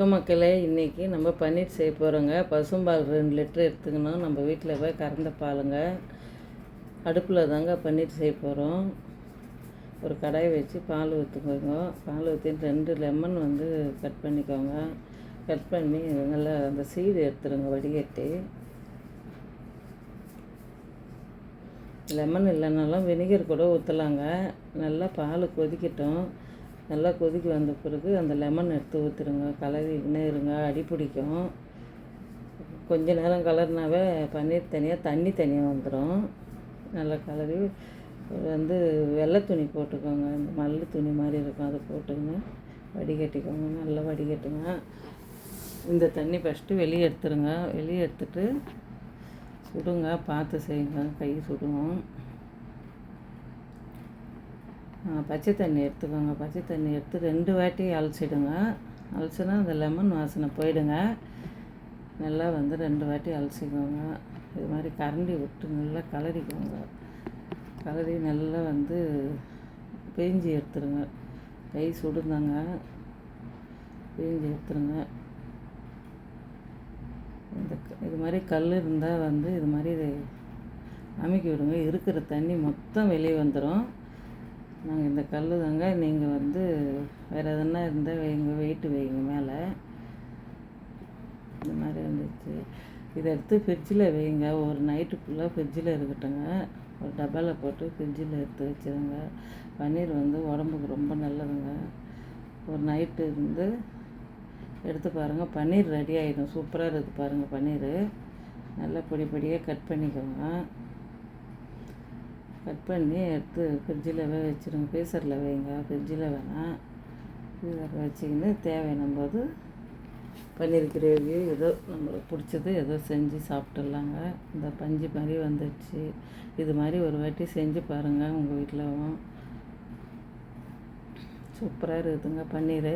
வணக்கம் மக்களே. இன்றைக்கி நம்ம பன்னீர் செய்ய போகிறோங்க. பசும்பால் 2 லிட்டர் எடுத்துக்கணும். நம்ம வீட்டில் போய் கறந்த பாலுங்க. அடுப்பில் தாங்க பன்னீர் செய்ய போகிறோம். ஒரு கடாயை வச்சு பால் ஊற்றுக்கோங்க. பால் ஊற்றிட்டு 2 லெமன் கட் பண்ணிக்கோங்க. கட் பண்ணி நல்லா அந்த சீடு எடுத்துருங்க வடிகட்டி. லெமன் இல்லைனாலும் வினிகர் கூட ஊற்றலாங்க. நல்லா பால் கொதிக்கட்டும். நல்லா கொதிக்க வந்த பிறகு அந்த லெமன் எடுத்து ஊற்றிடுங்க. கலரிக்கினே இருங்க, அடி பிடிக்கும். கொஞ்ச நேரம் கலர்னாவே பன்னீர் தனியாக தண்ணி தனியாக வந்துடும். நல்லா கலரி வெள்ளை துணி போட்டுக்கோங்க. இந்த மல்லு துணி மாதிரி இருக்கும், அதை போட்டுங்க வடிகட்டிக்கோங்க. நல்லா வடிகட்டுங்க. இந்த தண்ணி ஃபஸ்ட்டு வெளியே எடுத்துருங்க. வெளியே எடுத்துட்டு சுடுங்க, பார்த்து செய்யுங்க, கை சுடுவோம். பச்சை தண்ணி எடுத்துக்கோங்க. பச்சை தண்ணி எடுத்து 2 வாட்டி அலசிடுங்க. அலசினா அந்த லெமன் வாசனை போயிடுங்க. நல்லா 2 வாட்டி அலசிக்கோங்க. இது மாதிரி கரண்டி விட்டு நல்லா கலரிக்கோங்க. கலரி நல்லா பிழிஞ்சி எடுத்துருங்க. கை சுடுந்தாங்க, பிழிஞ்சி எடுத்துருங்க. இது மாதிரி கல் இருந்தால் இது மாதிரி அமுக்கி விடுங்க. இருக்கிற தண்ணி மொத்தம் வெளியே வந்துடும். நாங்கள் இந்த கல் தாங்க. நீங்கள் வேறு எதுனா இருந்தால் வைங்க, வெயிட்டு வைங்க மேலே. இந்த மாதிரி வந்துச்சு. இதை எடுத்து ஃப்ரிட்ஜில் வைங்க. ஒரு நைட்டு ஃபுல்லாக ஃப்ரிட்ஜில் இருக்கட்டுங்க. ஒரு டப்பாவில் போட்டு ஃப்ரிட்ஜில் எடுத்து வச்சுருங்க. பன்னீர் உடம்புக்கு ரொம்ப நல்லதுங்க. ஒரு நைட்டு எடுத்து பாருங்கள், பன்னீர் ரெடி ஆகிடும். சூப்பராக இருக்குது பாருங்கள் பன்னீர். நல்லா பொடி பொடியாக கட் பண்ணிக்கோங்க. கட் பண்ணி எடுத்து ஃப்ரிட்ஜில் வச்சுருங்க. ஃப்ரீசரில் வைங்க, ஃப்ரிட்ஜில் வேணாம். ஃப்ரீசரில் வச்சிக்கின்னு தேவையான போது பன்னீர் கிரேவி ஏதோ நம்மளுக்கு பிடிச்சது ஏதோ செஞ்சு சாப்பிட்டுடலாங்க. இந்த பஞ்சு மாதிரி வந்துடுச்சு. இது மாதிரி ஒரு வாட்டி செஞ்சு பாருங்கள் உங்கள் வீட்டில். சூப்பராக இருக்குதுங்க பன்னீர்.